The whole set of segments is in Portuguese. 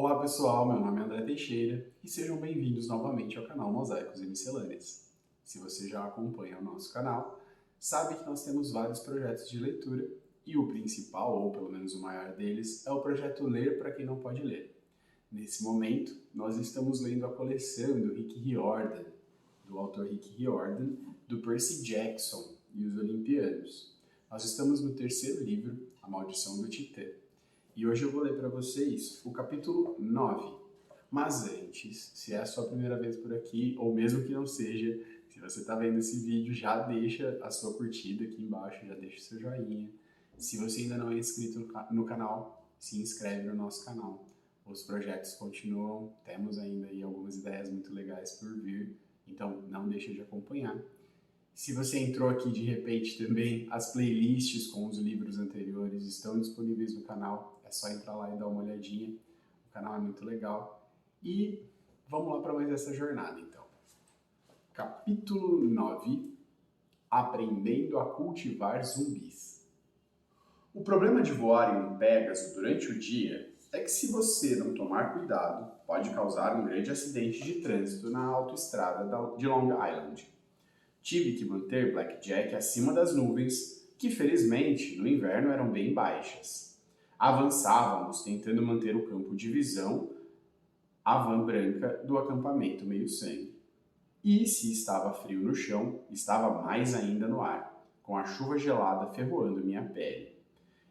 Olá pessoal, meu nome é André Teixeira e sejam bem-vindos novamente ao canal Mosaicos e Miscelâneas. Se você já acompanha o nosso canal, sabe que nós temos vários projetos de leitura e o principal, ou pelo menos o maior deles, é o projeto Ler para Quem Não Pode Ler. Nesse momento, nós estamos lendo a coleção do Rick Riordan, do autor Rick Riordan, do Percy Jackson e os Olimpianos. Nós estamos no terceiro livro, A Maldição do Titã. E hoje eu vou ler para vocês o capítulo 9. Mas antes, se é a sua primeira vez por aqui, ou mesmo que não seja, se você está vendo esse vídeo, já deixa a sua curtida aqui embaixo, já deixa o seu joinha. Se você ainda não é inscrito no canal, se inscreve no nosso canal. Os projetos continuam, temos ainda aí algumas ideias muito legais por vir, então não deixe de acompanhar. Se você entrou aqui de repente também, as playlists com os livros anteriores estão disponíveis no canal. É só entrar lá e dar uma olhadinha. O canal é muito legal. E vamos lá para mais essa jornada então. Capítulo 9. Aprendendo a cultivar zumbis. O problema de voar em um Pégaso durante o dia é que se você não tomar cuidado, pode causar um grande acidente de trânsito na autoestrada de Long Island. Tive que manter Blackjack acima das nuvens, que felizmente no inverno eram bem baixas. Avançávamos tentando manter o campo de visão, a van branca do acampamento meio-sangue. E se estava frio no chão, estava mais ainda no ar, com a chuva gelada ferroando minha pele.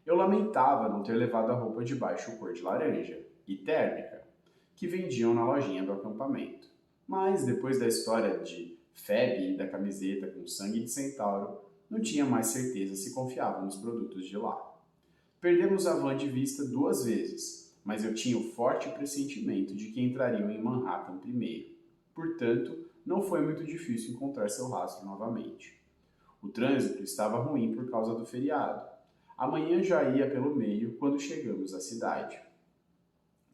Eu lamentava não ter levado a roupa de baixo cor de laranja e térmica, que vendiam na lojinha do acampamento. Mas depois da história de Feb e da camiseta com sangue de centauro, não tinha mais certeza se confiava nos produtos de lá. Perdemos a van de vista 2 vezes, mas eu tinha o forte pressentimento de que entrariam em Manhattan primeiro. Portanto, não foi muito difícil encontrar seu rastro novamente. O trânsito estava ruim por causa do feriado. A manhã já ia pelo meio quando chegamos à cidade.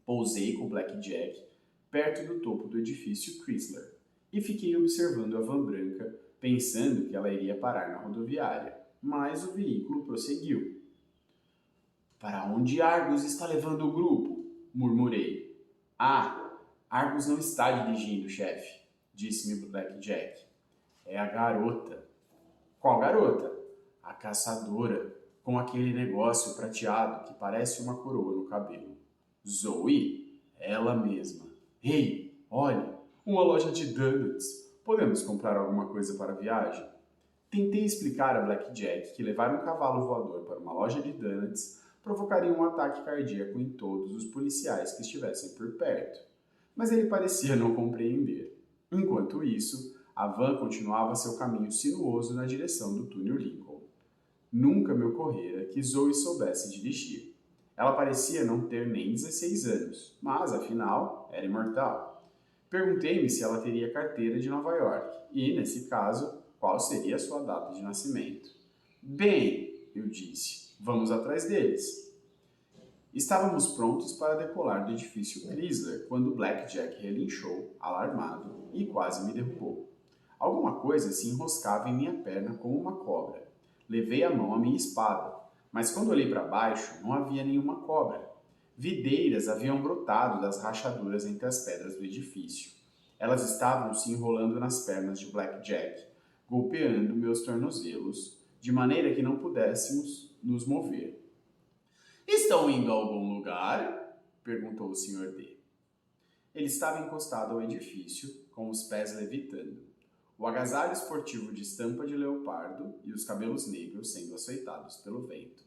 Pousei com Blackjack perto do topo do edifício Chrysler e fiquei observando a van branca, pensando que ela iria parar na rodoviária, mas o veículo prosseguiu. Para onde Argus está levando o grupo? Murmurei. Ah, Argus não está dirigindo, chefe, disse-me Blackjack. É a garota. Qual garota? A caçadora, com aquele negócio prateado que parece uma coroa no cabelo. Zoe? Ela mesma. Ei, olhe, uma loja de donuts. Podemos comprar alguma coisa para a viagem? Tentei explicar a Blackjack que levar um cavalo voador para uma loja de donuts provocaria um ataque cardíaco em todos os policiais que estivessem por perto. Mas ele parecia não compreender. Enquanto isso, a van continuava seu caminho sinuoso na direção do túnel Lincoln. Nunca me ocorrera que Zoe soubesse dirigir. Ela parecia não ter nem 16 anos, mas, afinal, era imortal. Perguntei-me se ela teria carteira de Nova York e, nesse caso, qual seria a sua data de nascimento. Bem, eu disse, vamos atrás deles. Estávamos prontos para decolar do edifício Chrysler quando Blackjack relinchou, alarmado, e quase me derrubou. Alguma coisa se enroscava em minha perna como uma cobra. Levei a mão à minha espada, mas quando olhei para baixo não havia nenhuma cobra. Videiras haviam brotado das rachaduras entre as pedras do edifício. Elas estavam se enrolando nas pernas de Blackjack, golpeando meus tornozelos, de maneira que não pudéssemos nos mover. Estão indo a algum lugar? Perguntou o Sr. D. Ele estava encostado ao edifício, com os pés levitando, o agasalho esportivo de estampa de leopardo e os cabelos negros sendo açoitados pelo vento.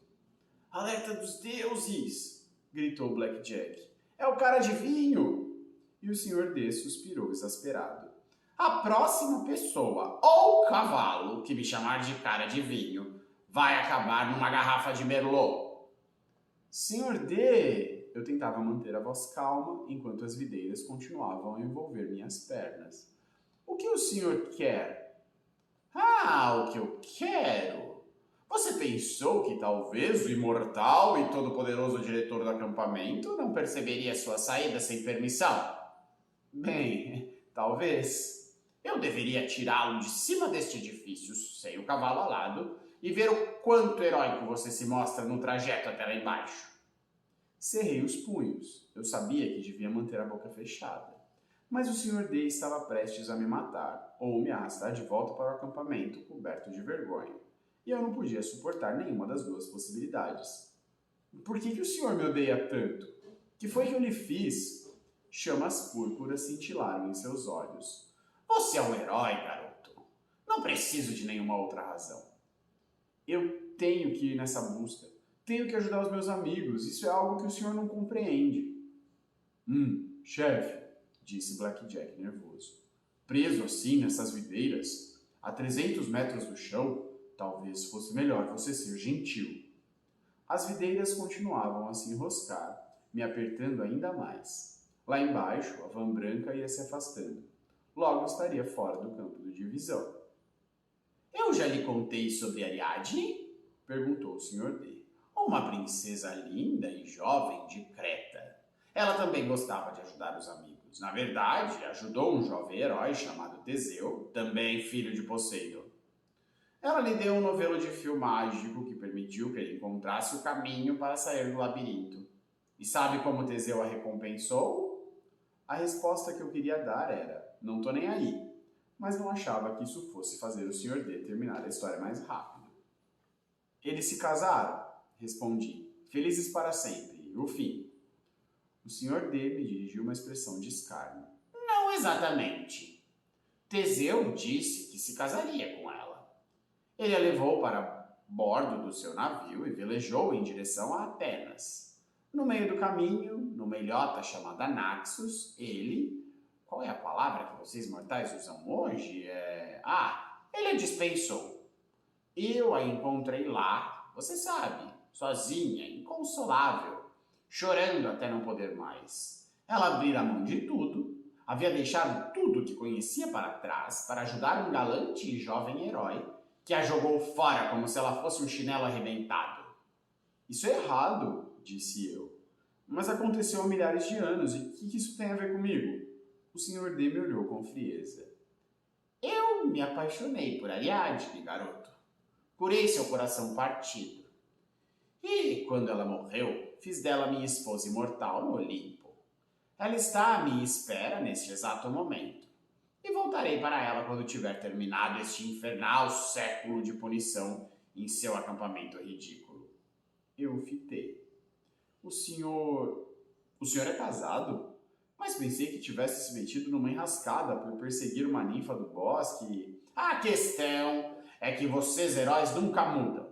Alerta dos deuses! Gritou Blackjack. É o cara de vinho! E o Sr. D suspirou exasperado. A próxima pessoa ou cavalo que me chamar de cara de vinho vai acabar numa garrafa de Merlot. Sr. D! Eu tentava manter a voz calma enquanto as videiras continuavam a envolver minhas pernas. O que o senhor quer? Ah, o que eu quero? Você pensou que talvez o imortal e todo-poderoso diretor do acampamento não perceberia sua saída sem permissão? Bem, talvez. Eu deveria tirá-lo de cima deste edifício, sem o cavalo alado, e ver o quanto heróico você se mostra no trajeto até lá embaixo. Cerrei os punhos. Eu sabia que devia manter a boca fechada. Mas o Sr. D estava prestes a me matar ou me arrastar de volta para o acampamento coberto de vergonha. E eu não podia suportar nenhuma das duas possibilidades. Por que o senhor me odeia tanto? Que foi que eu lhe fiz? Chamas púrpuras cintilaram em seus olhos. Você é um herói, garoto. Não preciso de nenhuma outra razão. Eu tenho que ir nessa busca. Tenho que ajudar os meus amigos. Isso é algo que o senhor não compreende. Chefe, disse Blackjack nervoso. Preso assim nessas videiras, a 300 metros do chão, talvez fosse melhor você ser gentil. As videiras continuavam a se enroscar, me apertando ainda mais. Lá embaixo, a van branca ia se afastando. Logo estaria fora do campo de divisão. Eu já lhe contei sobre Ariadne? Perguntou o Sr. D. Uma princesa linda e jovem de Creta. Ela também gostava de ajudar os amigos. Na verdade, ajudou um jovem herói chamado Teseu, também filho de Poseidon. Ela lhe deu um novelo de fio mágico que permitiu que ele encontrasse o caminho para sair do labirinto. E sabe como Teseu a recompensou? A resposta que eu queria dar era, não tô nem aí, mas não achava que isso fosse fazer o Sr. D terminar a história mais rápido. Eles se casaram, respondi, felizes para sempre, o fim. O Sr. D me dirigiu uma expressão de escárnio. Não exatamente. Teseu disse que se casaria com ela. Ele a levou para bordo do seu navio e velejou em direção a Atenas. No meio do caminho, numa ilhota chamada Naxos, ele... Qual é a palavra que vocês mortais usam hoje? Ele a dispensou. Eu a encontrei lá, você sabe, sozinha, inconsolável, chorando até não poder mais. Ela abrira a mão de tudo, havia deixado tudo que conhecia para trás para ajudar um galante e jovem herói que a jogou fora como se ela fosse um chinelo arrebentado. Isso é errado, disse eu. Mas aconteceu há milhares de anos e o que isso tem a ver comigo? O Sr. D me olhou com frieza. Eu me apaixonei por Ariadne, garoto. Curei seu coração partido. E, quando ela morreu, fiz dela minha esposa imortal no Olimpo. Ela está à minha espera neste exato momento. E voltarei para ela quando tiver terminado este infernal século de punição em seu acampamento ridículo. Eu fitei. O senhor é casado? Mas pensei que tivesse se metido numa enrascada por perseguir uma ninfa do bosque. A questão é que vocês heróis nunca mudam.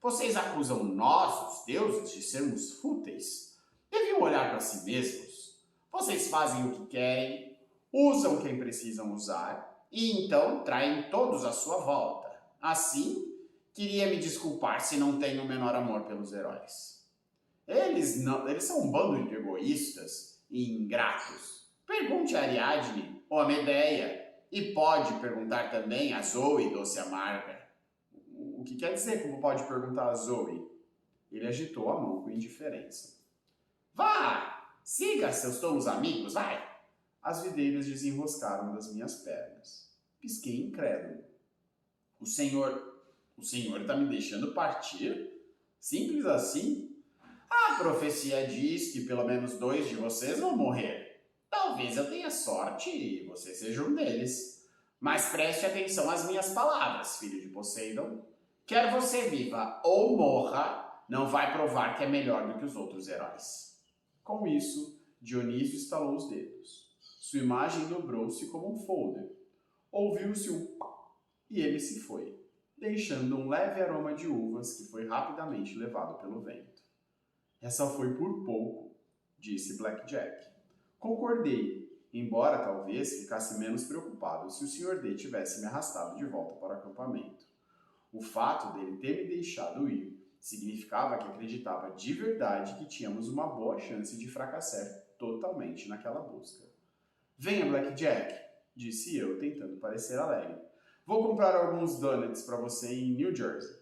Vocês acusam nós, os deuses, de sermos fúteis. Deviam olhar para si mesmos. Vocês fazem o que querem, usam quem precisam usar e então traem todos à sua volta. Assim, queria me desculpar se não tenho o menor amor pelos heróis. Eles são um bando de egoístas e ingratos. Pergunte a Ariadne ou a Medeia e pode perguntar também a Zoe doce amarga. O que quer dizer como pode perguntar a Zoe? Ele agitou a mão com indiferença. Vá! Siga seus tolos amigos, vai! As videiras desenroscaram das minhas pernas. Pisquei incrédulo. O senhor está me deixando partir? Simples assim? A profecia diz que pelo menos 2 de vocês vão morrer. Talvez eu tenha sorte e você seja um deles. Mas preste atenção às minhas palavras, filho de Poseidon. Quer você viva ou morra, não vai provar que é melhor do que os outros heróis. Com isso, Dionísio estalou os dedos. Sua imagem dobrou-se como um folder. Ouviu-se um pá e ele se foi, deixando um leve aroma de uvas que foi rapidamente levado pelo vento. Essa foi por pouco, disse Blackjack. Concordei, embora talvez ficasse menos preocupado se o Sr. D tivesse me arrastado de volta para o acampamento. O fato dele ter me deixado ir significava que acreditava de verdade que tínhamos uma boa chance de fracassar totalmente naquela busca. Venha, Blackjack, disse eu, tentando parecer alegre. Vou comprar alguns donuts para você em New Jersey.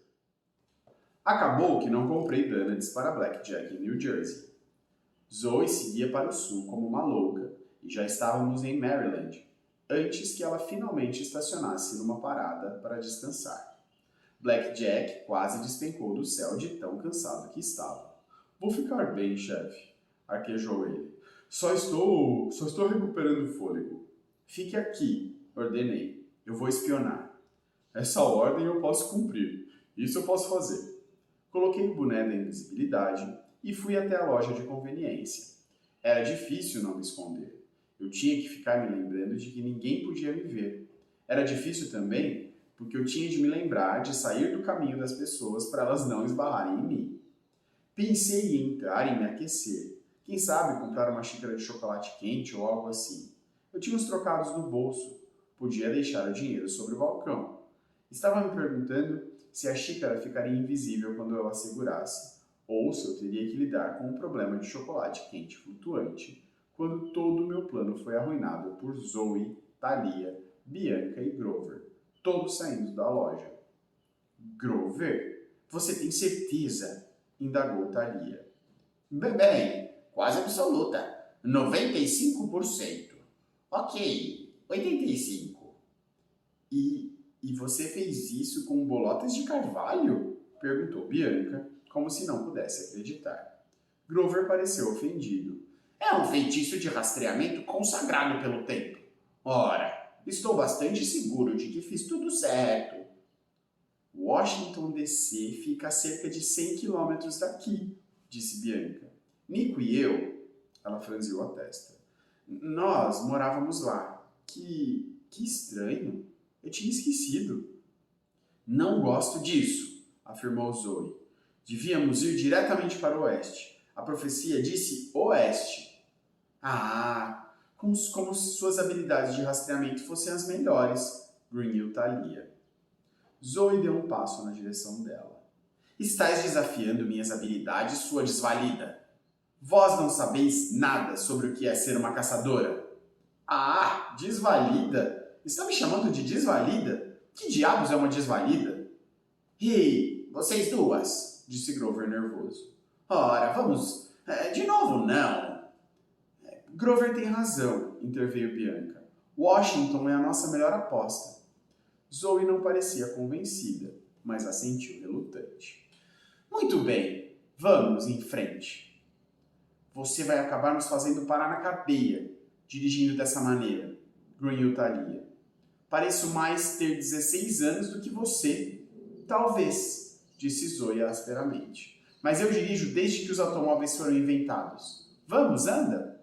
Acabou que não comprei donuts para Blackjack em New Jersey. Zoe seguia para o sul como uma louca e já estávamos em Maryland, antes que ela finalmente estacionasse numa parada para descansar. Blackjack quase despencou do céu de tão cansado que estava. Vou ficar bem, chefe, arquejou ele. Só estou recuperando o fôlego. Fique aqui, ordenei. Eu vou espionar. Essa ordem eu posso cumprir. Isso eu posso fazer. Coloquei o boné da invisibilidade e fui até a loja de conveniência. Era difícil não me esconder. Eu tinha que ficar me lembrando de que ninguém podia me ver. Era difícil também porque eu tinha de me lembrar de sair do caminho das pessoas para elas não esbarrarem em mim. Pensei em entrar e me aquecer. Quem sabe comprar uma xícara de chocolate quente ou algo assim. Eu tinha os trocados no bolso. Podia deixar o dinheiro sobre o balcão. Estava me perguntando se a xícara ficaria invisível quando eu a segurasse, ou se eu teria que lidar com o problema de chocolate quente flutuante, quando todo o meu plano foi arruinado por Zoe, Thalia, Bianca e Grover, todos saindo da loja. Grover? Você tem certeza? Indagou Thalia. Bem, quase absoluta. 95%. Ok, 85%. E você fez isso com bolotas de carvalho? Perguntou Bianca, como se não pudesse acreditar. Grover pareceu ofendido. É um feitiço de rastreamento consagrado pelo tempo. Ora, estou bastante seguro de que fiz tudo certo. Washington DC fica a cerca de 100 quilômetros daqui, disse Bianca. Nico e eu, ela franziu a testa. Nós morávamos lá. Que estranho. Eu tinha esquecido. Não gosto disso, afirmou Zoe. Devíamos ir diretamente para o oeste. A profecia disse oeste. Ah, como se suas habilidades de rastreamento fossem as melhores, grunhiu Thalia. Zoe deu um passo na direção dela. Estás desafiando minhas habilidades, sua desvalida. Vós não sabeis nada sobre o que é ser uma caçadora. Ah, desvalida? Está me chamando de desvalida? Que diabos é uma desvalida? Ei, vocês duas, disse Grover nervoso. Ora, vamos... de novo, não. Grover tem razão, interveio Bianca. Washington é a nossa melhor aposta. Zoe não parecia convencida, mas assentiu relutante. Muito bem, vamos em frente. Você vai acabar nos fazendo parar na cadeia, dirigindo dessa maneira, grunhiu Thalia. Pareço mais ter 16 anos do que você. Talvez, disse Zoe asperamente. Mas eu dirijo desde que os automóveis foram inventados. Vamos, anda!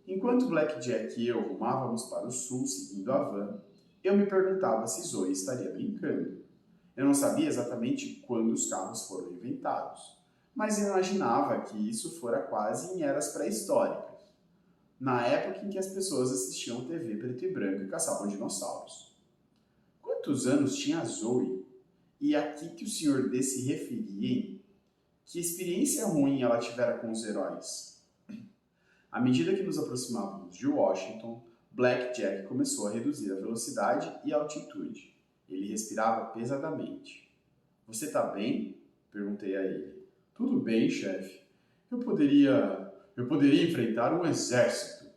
Enquanto Blackjack e eu rumávamos para o sul seguindo a van, eu me perguntava se Zoe estaria brincando. Eu não sabia exatamente quando os carros foram inventados, mas imaginava que isso fora quase em eras pré-históricas, na época em que as pessoas assistiam TV preto e branco e caçavam dinossauros. Quantos anos tinha a Zoe? E aqui que o Sr. D se referia, hein? Que experiência ruim ela tivera com os heróis. À medida que nos aproximávamos de Washington, Blackjack começou a reduzir a velocidade e a altitude. Ele respirava pesadamente. Você tá bem? Perguntei a ele. Tudo bem, chefe. Eu poderia enfrentar um exército.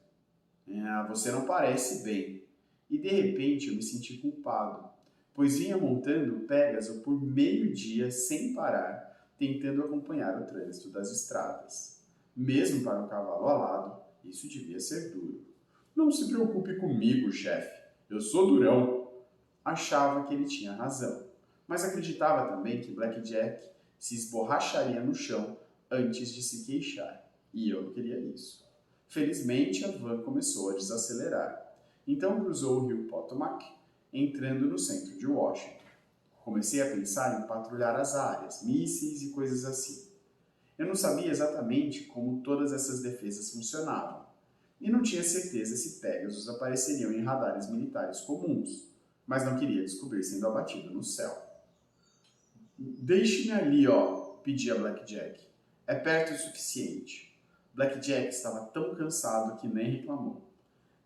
Você não parece bem. E de repente eu me senti culpado, pois vinha montando o Pégaso por meio dia sem parar, tentando acompanhar o trânsito das estradas. Mesmo para um cavalo alado, isso devia ser duro. Não se preocupe comigo, chefe. Eu sou durão. Achava que ele tinha razão, mas acreditava também que Blackjack se esborracharia no chão antes de se queixar. E eu não queria isso. Felizmente, a van começou a desacelerar. Então cruzou o rio Potomac, entrando no centro de Washington. Comecei a pensar em patrulhar as áreas, mísseis e coisas assim. Eu não sabia exatamente como todas essas defesas funcionavam, e não tinha certeza se Pegasus apareceriam em radares militares comuns, mas não queria descobrir sendo abatido no céu. Deixe-me ali, pedia Blackjack. É perto o suficiente. Blackjack estava tão cansado que nem reclamou.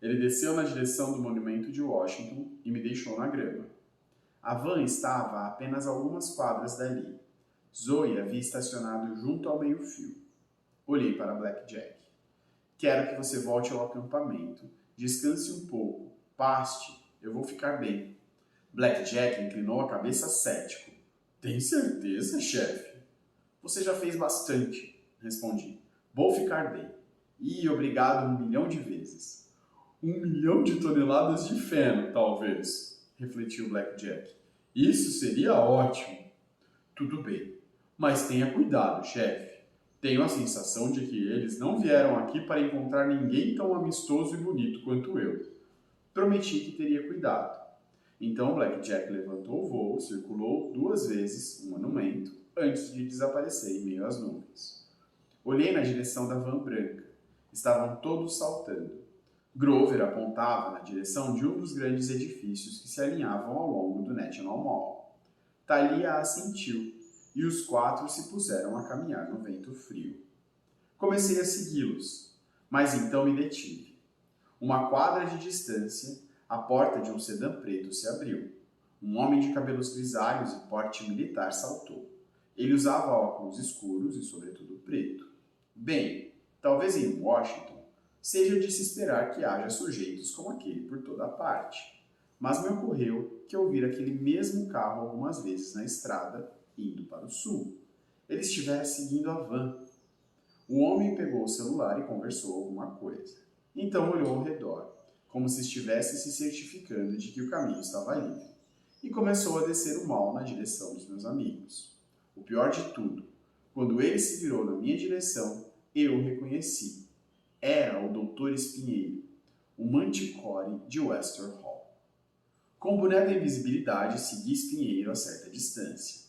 Ele desceu na direção do monumento de Washington e me deixou na grama. A van estava a apenas algumas quadras dali. Zoe havia estacionado junto ao meio-fio. Olhei para Blackjack. Quero que você volte ao acampamento. Descanse um pouco. Paste. Eu vou ficar bem. Blackjack inclinou a cabeça cético. Tem certeza, chefe? Você já fez bastante, respondi. Vou ficar bem. E obrigado 1 milhão de vezes. 1 milhão de toneladas de feno, talvez, refletiu Blackjack. Isso seria ótimo. Tudo bem, mas tenha cuidado, chefe. Tenho a sensação de que eles não vieram aqui para encontrar ninguém tão amistoso e bonito quanto eu. Prometi que teria cuidado. Então Blackjack levantou o voo, circulou 2 vezes o monumento antes de desaparecer em meio às nuvens. Olhei na direção da van branca. Estavam todos saltando. Grover apontava na direção de um dos grandes edifícios que se alinhavam ao longo do National Mall. Thalia assentiu, e os 4 se puseram a caminhar no vento frio. Comecei a segui-los, mas então me detive. 1 quadra de distância, a porta de um sedã preto se abriu. Um homem de cabelos grisalhos e porte militar saltou. Ele usava óculos escuros e sobretudo preto. Bem, talvez em Washington seja de se esperar que haja sujeitos como aquele por toda a parte. Mas me ocorreu que eu vira aquele mesmo carro algumas vezes na estrada, indo para o sul. Ele estivera seguindo a van. O homem pegou o celular e conversou alguma coisa. Então olhou ao redor, como se estivesse se certificando de que o caminho estava livre, e começou a descer o mall na direção dos meus amigos. O pior de tudo, quando ele se virou na minha direção, eu o reconheci. Era o Dr. Espinheiro, o Manticore de Wester Hall. Com o boné da invisibilidade, segui Espinheiro a certa distância.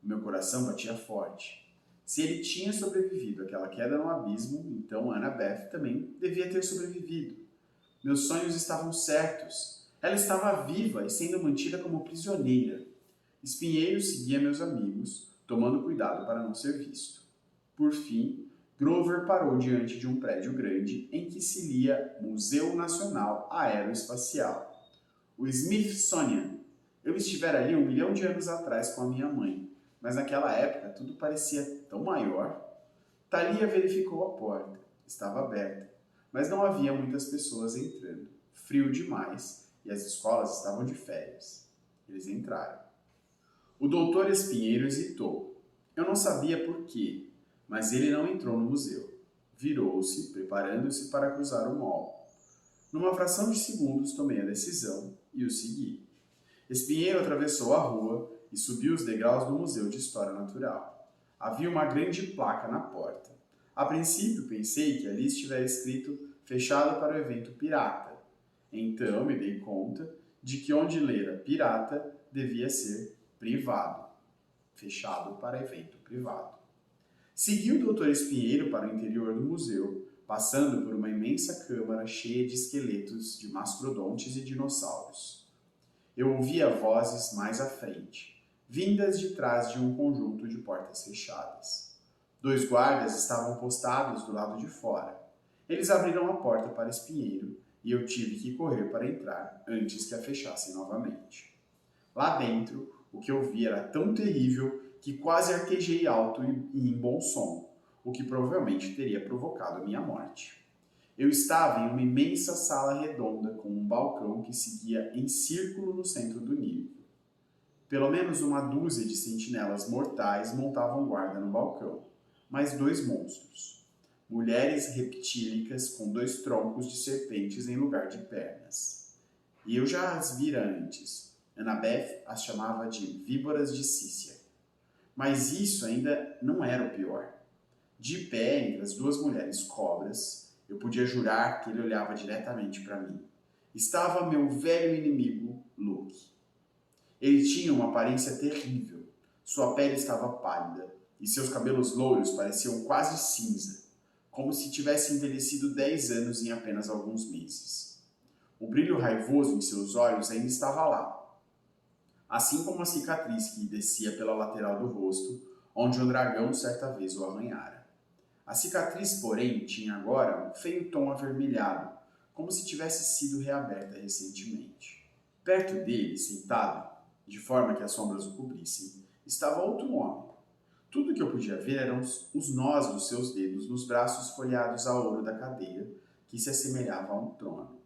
Meu coração batia forte. Se ele tinha sobrevivido àquela queda no abismo, então Annabeth também devia ter sobrevivido. Meus sonhos estavam certos. Ela estava viva e sendo mantida como prisioneira. Espinheiro seguia meus amigos, tomando cuidado para não ser visto. Por fim, Grover parou diante de um prédio grande em que se lia Museu Nacional Aeroespacial. O Smithsonian. Eu estivera ali 1 milhão de anos atrás com a minha mãe, mas naquela época tudo parecia tão maior. Thalia verificou a porta. Estava aberta, mas não havia muitas pessoas entrando. Frio demais e as escolas estavam de férias. Eles entraram. O doutor Espinheiro hesitou. Eu não sabia por quê, mas ele não entrou no museu. Virou-se, preparando-se para cruzar o mall. Numa fração de segundos tomei a decisão e o segui. Espinheiro atravessou a rua e subiu os degraus do Museu de História Natural. Havia uma grande placa na porta. A princípio pensei que ali estivera escrito "Fechado para o evento pirata". Então me dei conta de que onde lera pirata devia ser privado. Fechado para evento privado. Segui o Dr. Espinheiro para o interior do museu, passando por uma imensa câmara cheia de esqueletos de mastodontes e dinossauros. Eu ouvia vozes mais à frente, vindas de trás de um conjunto de portas fechadas. 2 guardas estavam postados do lado de fora. Eles abriram a porta para Espinheiro e eu tive que correr para entrar antes que a fechassem novamente. Lá dentro, o que eu vi era tão terrível que quase arquejei alto e em bom som, o que provavelmente teria provocado a minha morte. Eu estava em uma imensa sala redonda com um balcão que seguia em círculo no centro do nível. Pelo menos 1 dúzia de sentinelas mortais montavam guarda no balcão, mais 2 monstros. Mulheres reptílicas com 2 troncos de serpentes em lugar de pernas. E eu já as vira antes. Annabeth as chamava de víboras de Cícia. Mas isso ainda não era o pior. De pé entre as 2 mulheres cobras, eu podia jurar que ele olhava diretamente para mim. Estava meu velho inimigo, Luke. Ele tinha uma aparência terrível. Sua pele estava pálida e seus cabelos louros pareciam quase cinza, como se tivesse envelhecido 10 anos em apenas alguns meses. O brilho raivoso em seus olhos ainda estava lá, assim como a cicatriz que descia pela lateral do rosto, onde um dragão certa vez o arranhara. A cicatriz, porém, tinha agora um feio tom avermelhado, como se tivesse sido reaberta recentemente. Perto dele, sentado, de forma que as sombras o cobrissem, estava outro homem. Tudo que eu podia ver eram os nós dos seus dedos nos braços folheados a ouro da cadeira, que se assemelhava a um trono.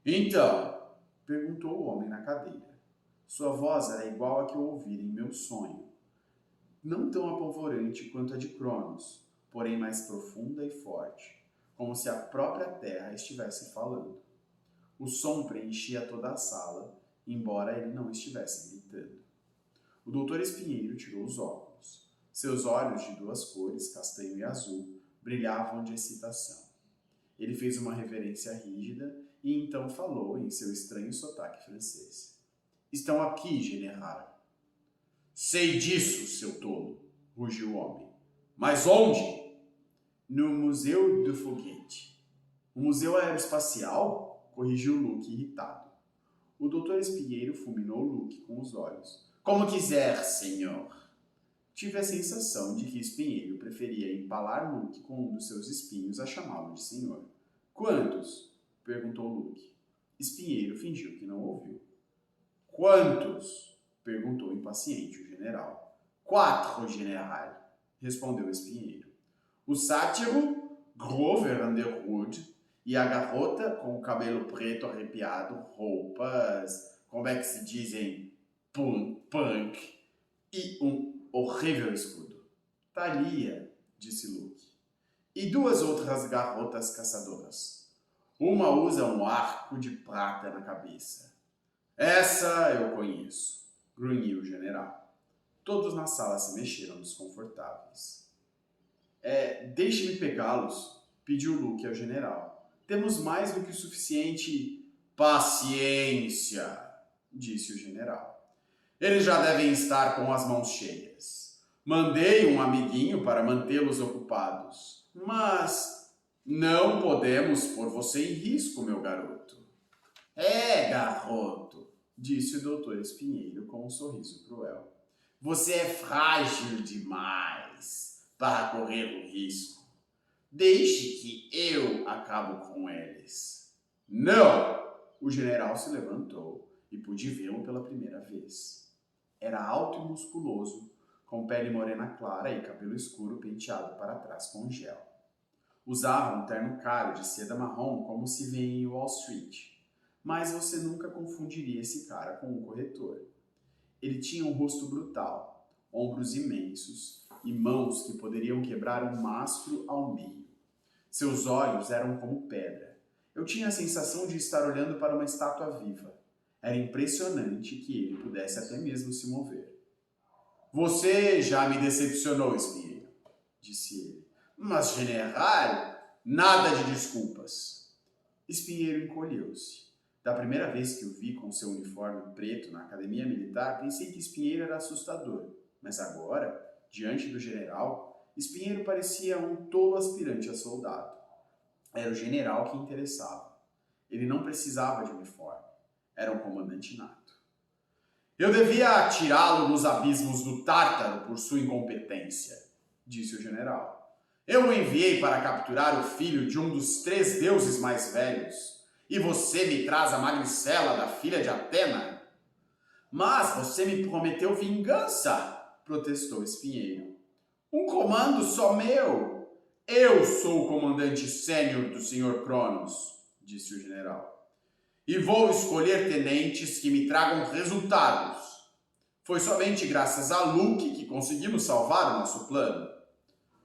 "Então?", perguntou o homem na cadeira. Sua voz era igual à que eu ouvira em meu sonho. não tão apavorante quanto a de Cronos, porém mais profunda e forte, como se a própria terra estivesse falando. O som preenchia toda a sala, embora ele não estivesse gritando. O doutor Espinheiro tirou os óculos. Seus olhos de duas cores, castanho e azul, brilhavam de excitação. Ele fez uma reverência rígida e então falou em seu estranho sotaque francês. Estão aqui, general. Sei disso, seu tolo, rugiu o homem. Mas onde? No Museu do Foguete. O Museu Aeroespacial? Corrigiu Luke, irritado. O doutor Espinheiro fulminou Luke com os olhos. Como quiser, senhor. Tive a sensação de que Espinheiro preferia empalar Luke com um dos seus espinhos a chamá-lo de senhor. Quantos? Perguntou Luke. Espinheiro fingiu que não ouviu. Quantos? Perguntou impaciente o general. 4, general, respondeu Espinheiro. O sátiro, Grover Underwood, e a garota com o cabelo preto arrepiado, roupas, como é que se dizem, punk, e um horrível escudo. Thalia, disse Luke. E 2 outras garotas caçadoras. Uma usa um arco de prata na cabeça. Essa eu conheço, grunhiu o general. Todos na sala se mexeram desconfortáveis. Deixe-me pegá-los, pediu Luke ao general. Temos mais do que o suficiente... Paciência, disse o general. Eles já devem estar com as mãos cheias. Mandei um amiguinho para mantê-los ocupados. Mas não podemos pôr você em risco, meu garoto. Garoto, disse o doutor Espinheiro com um sorriso cruel. Você é frágil demais para correr o risco. Deixe que eu acabo com eles. Não! O general se levantou e pude vê-lo pela primeira vez. Era alto e musculoso, com pele morena clara e cabelo escuro penteado para trás com gel. Usava um terno caro de seda marrom como se vê em Wall Street, mas você nunca confundiria esse cara com um corretor. Ele tinha um rosto brutal, ombros imensos e mãos que poderiam quebrar um mastro ao meio. Seus olhos eram como pedra. Eu tinha a sensação de estar olhando para uma estátua viva. Era impressionante que ele pudesse até mesmo se mover. Você já me decepcionou, Espinheiro, disse ele. Mas, general, nada de desculpas. Espinheiro encolheu-se. Da primeira vez que o vi com seu uniforme preto na academia militar, pensei que Espinheiro era assustador. Mas agora, diante do general, Espinheiro parecia um tolo aspirante a soldado. Era o general que interessava. Ele não precisava de uniforme. Era um comandante nato. Eu devia atirá-lo nos abismos do Tártaro por sua incompetência, disse o general. Eu o enviei para capturar o filho de um dos 3 deuses mais velhos. E você me traz a magricela da filha de Atena? Mas você me prometeu vingança, protestou Espinheiro. Um comando só meu. Eu sou o comandante sênior do Sr. Cronos, disse o general. E vou escolher tenentes que me tragam resultados. Foi somente graças a Luke que conseguimos salvar o nosso plano.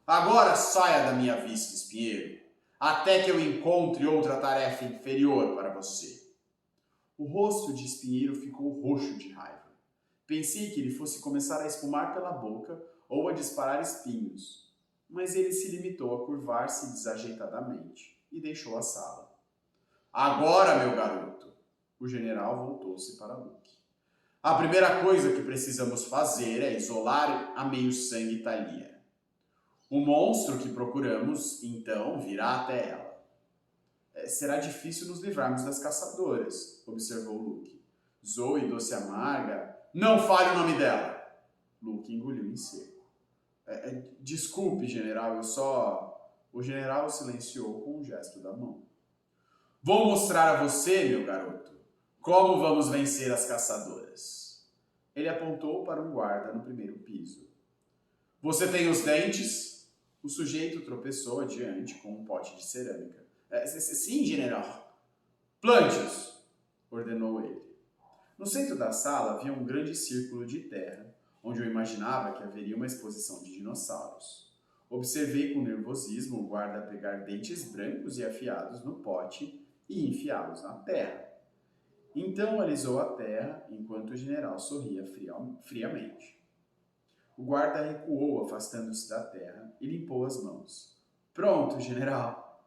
Agora saia da minha vista, Espinheiro, até que eu encontre outra tarefa inferior para você. O rosto de Espinheiro ficou roxo de raiva. Pensei que ele fosse começar a espumar pela boca ou a disparar espinhos. Mas ele se limitou a curvar-se desajeitadamente e deixou a sala. Agora, meu garoto, o general voltou-se para Luke. A primeira coisa que precisamos fazer é isolar a meio-sangue Thalia. O monstro que procuramos, então, virá até ela. Será difícil nos livrarmos das caçadoras, observou Luke. Zoe Doce Amarga... Não fale o nome dela! Luke engoliu em seco. Desculpe, general, O general silenciou com um gesto da mão. Vou mostrar a você, meu garoto, como vamos vencer as caçadoras. Ele apontou para um guarda no primeiro piso. Você tem os dentes? O sujeito tropeçou adiante com um pote de cerâmica. Sim, general. Plante-os, ordenou ele. No centro da sala havia um grande círculo de terra, onde eu imaginava que haveria uma exposição de dinossauros. Observei com nervosismo o guarda pegar dentes brancos e afiados no pote e enfiá-los na terra. Então alisou a terra enquanto o general sorria friamente. O guarda recuou, afastando-se da terra, e limpou as mãos. Pronto, general.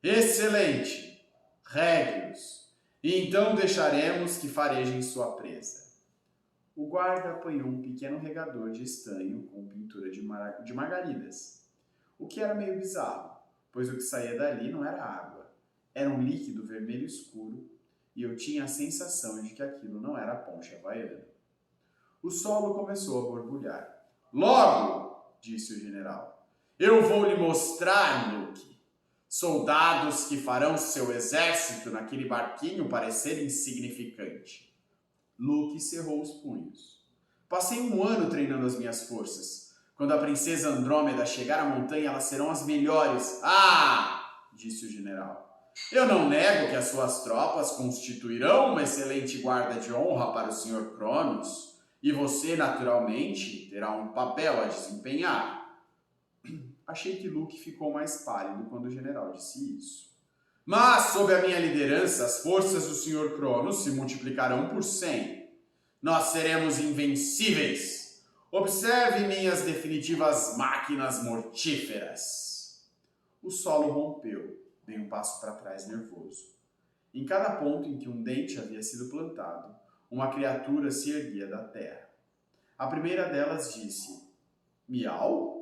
Excelente! Regue-os. E então deixaremos que farejem sua presa. O guarda apanhou um pequeno regador de estanho com pintura de margaridas, o que era meio bizarro, pois o que saía dali não era água. Era um líquido vermelho escuro e eu tinha a sensação de que aquilo não era ponche havaiana. O solo começou a borbulhar. Logo, disse o general, eu vou lhe mostrar, Luke. Soldados que farão seu exército naquele barquinho parecer insignificante. Luke cerrou os punhos. Passei um ano treinando as minhas forças. Quando a princesa Andrômeda chegar à montanha, elas serão as melhores. Ah! Disse o general. Eu não nego que as suas tropas constituirão uma excelente guarda de honra para o Sr. Cronos. E você, naturalmente, terá um papel a desempenhar. Achei que Luke ficou mais pálido quando o general disse isso. Mas, sob a minha liderança, as forças do Sr. Cronos se multiplicarão por 100. Nós seremos invencíveis. Observe minhas definitivas máquinas mortíferas. O solo rompeu. Dei um passo para trás nervoso. Em cada ponto em que um dente havia sido plantado, uma criatura se erguia da terra. A primeira delas disse, miau?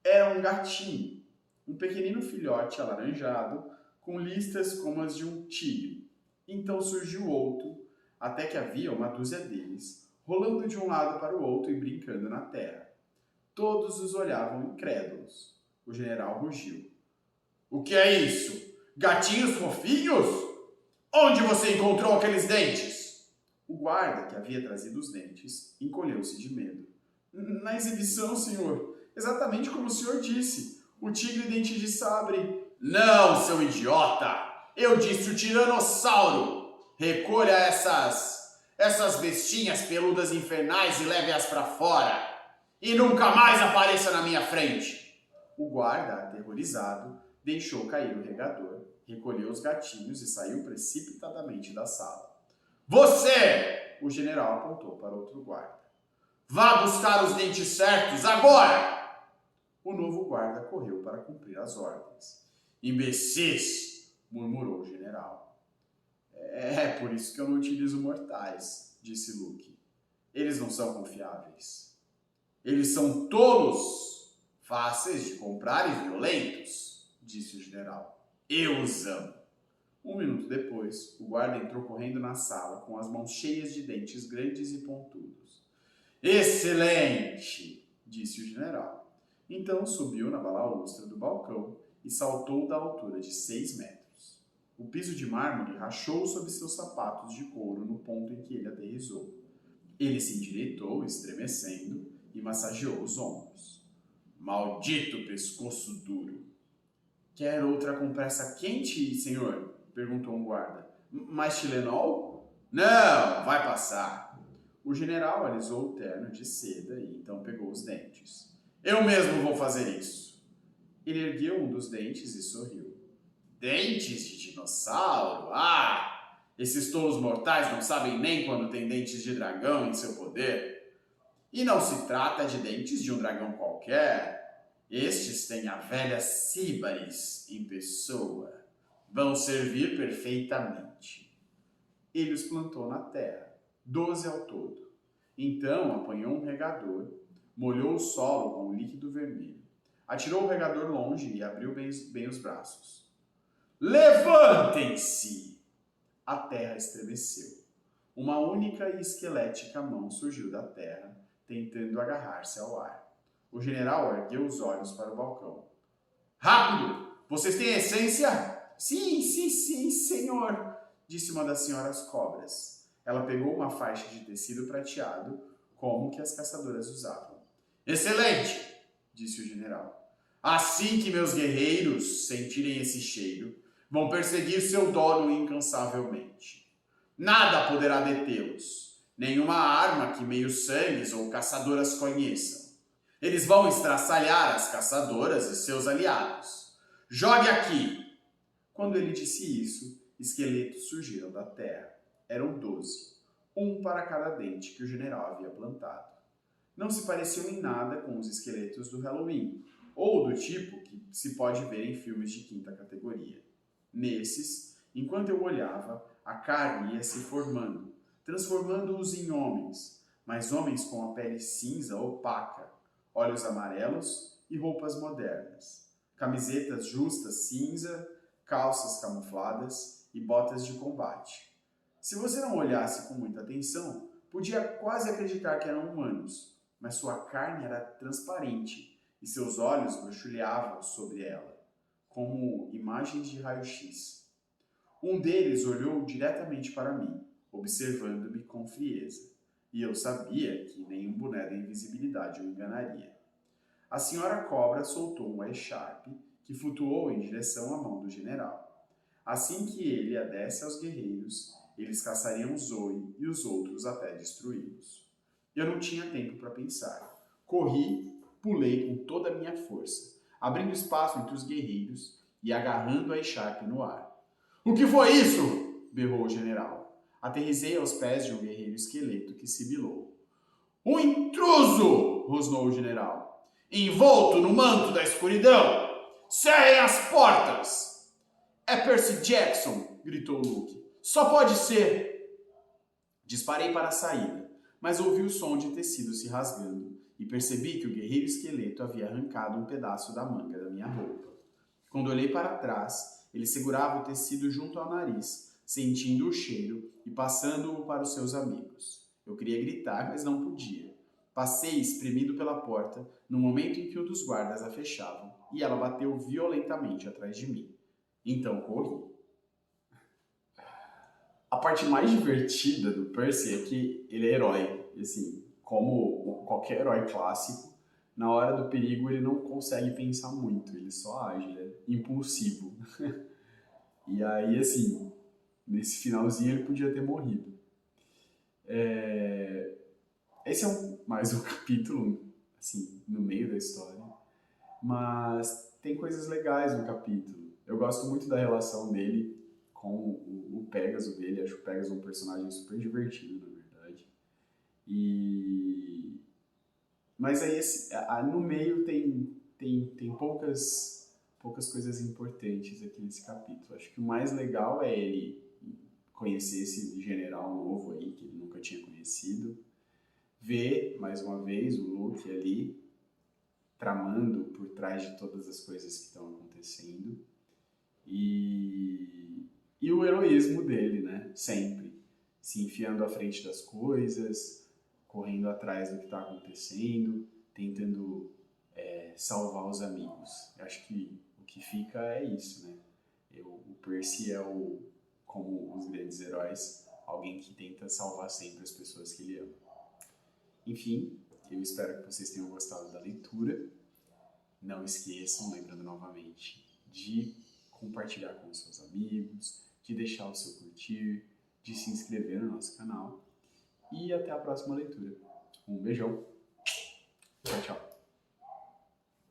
Era um gatinho, um pequenino filhote alaranjado, com listas como as de um tigre. Então surgiu outro, até que havia uma dúzia deles, rolando de um lado para o outro e brincando na terra. Todos os olhavam incrédulos. O general rugiu. O que é isso? Gatinhos fofinhos? Onde você encontrou aqueles dentes? O guarda, que havia trazido os dentes, encolheu-se de medo. Na exibição, senhor. Exatamente como o senhor disse. O tigre dente de sabre. Não, seu idiota! Eu disse o tiranossauro! Recolha essas bestinhas peludas infernais e leve-as para fora. E nunca mais apareça na minha frente. O guarda, aterrorizado, deixou cair o regador, recolheu os gatinhos e saiu precipitadamente da sala. Você! O general apontou para outro guarda. Vá buscar os dentes certos agora! O novo guarda correu para cumprir as ordens. Imbecis! Murmurou o general. É por isso que eu não utilizo mortais, disse Luke. Eles não são confiáveis. Eles são tolos, fáceis de comprar e violentos, disse o general. Eu os amo. Um minuto depois, o guarda entrou correndo na sala com as mãos cheias de dentes grandes e pontudos. Excelente! Disse o general. Então subiu na balaústra do balcão e saltou da altura de 6 metros. O piso de mármore rachou sob seus sapatos de couro no ponto em que ele aterrissou. Ele se endireitou, estremecendo, e massageou os ombros. Maldito pescoço duro! Quer outra compressa quente, senhor? Perguntou um guarda. Mais Tilenol? Não, vai passar. O general alisou o terno de seda e então pegou os dentes. Eu mesmo vou fazer isso. Ele ergueu um dos dentes e sorriu. Dentes de dinossauro? Ah! Esses tolos mortais não sabem nem quando tem dentes de dragão em seu poder. E não se trata de dentes de um dragão qualquer. Estes têm a velha Síbaris em pessoa. Vão servir perfeitamente. Ele os plantou na terra, 12 ao todo. Então apanhou um regador, molhou o solo com um líquido vermelho, atirou o regador longe e abriu bem os braços. Levantem-se! A terra estremeceu. Uma única e esquelética mão surgiu da terra, tentando agarrar-se ao ar. O general ergueu os olhos para o balcão. Rápido! Vocês têm essência? Sim, senhor, disse uma das senhoras cobras. Ela pegou uma faixa de tecido prateado, como que as caçadoras usavam. Excelente, disse o general. Assim que meus guerreiros sentirem esse cheiro, vão perseguir seu dono incansavelmente. Nada poderá detê-los, nenhuma arma que meios-sangues ou caçadoras conheçam. Eles vão estraçalhar as caçadoras e seus aliados. Jogue aqui! Quando ele disse isso, esqueletos surgiram da terra. Eram 12, um para cada dente que o general havia plantado. Não se pareciam em nada com os esqueletos do Halloween, ou do tipo que se pode ver em filmes de quinta categoria. Nesses, enquanto eu olhava, a carne ia se formando, transformando-os em homens, mas homens com a pele cinza opaca, olhos amarelos e roupas modernas. Camisetas justas cinza, calças camufladas e botas de combate. Se você não olhasse com muita atenção, podia quase acreditar que eram humanos, mas sua carne era transparente e seus olhos bruxuleavam sobre ela, como imagens de raio-x. Um deles olhou diretamente para mim, observando-me com frieza, e eu sabia que nenhum boné da invisibilidade o enganaria. A senhora cobra soltou um E-Sharp que flutuou em direção à mão do general. Assim que ele a desse aos guerreiros, eles caçariam Zoe e os outros até destruí-los. Eu não tinha tempo para pensar. Corri, pulei com toda a minha força, abrindo espaço entre os guerreiros e agarrando a E-Sharp no ar. "O que foi isso?" berrou o general. Aterrissei aos pés de um guerreiro esqueleto que sibilou. "Um intruso!" rosnou o general. "Envolto no manto da escuridão! Cerrem as portas!" "É Percy Jackson!" gritou Luke. "Só pode ser!" Disparei para a saída, mas ouvi o som de tecido se rasgando e percebi que o guerreiro esqueleto havia arrancado um pedaço da manga da minha roupa. Quando olhei para trás, ele segurava o tecido junto ao nariz, sentindo o cheiro e passando-o para os seus amigos. Eu queria gritar, mas não podia. Passei espremido pela porta no momento em que um dos guardas a fechavam e ela bateu violentamente atrás de mim. Então corri. A parte mais divertida do Percy é que ele é herói. E, assim, como qualquer herói clássico, na hora do perigo ele não consegue pensar muito, ele só age, ele é impulsivo. E aí, assim, nesse finalzinho ele podia ter morrido. Esse é mais um capítulo, assim, no meio da história. Mas tem coisas legais no capítulo. Eu gosto muito da relação dele com o Pégaso dele. Acho o Pégaso um personagem super divertido, na verdade. Mas aí, no meio tem poucas coisas importantes aqui nesse capítulo. Acho que o mais legal é ele conhecer esse general novo aí, que ele nunca tinha conhecido. Ver, mais uma vez, o Luke ali tramando por trás de todas as coisas que estão acontecendo. E o heroísmo dele, né? Sempre se enfiando à frente das coisas, correndo atrás do que está acontecendo, tentando salvar os amigos. Eu acho que o que fica é isso, né? O Percy é, como os grandes heróis, alguém que tenta salvar sempre as pessoas que ele ama. Enfim, eu espero que vocês tenham gostado da leitura. Não esqueçam, lembrando novamente, de compartilhar com os seus amigos, de deixar o seu curtir, de se inscrever no nosso canal. E até a próxima leitura. Um beijão. Tchau, tchau.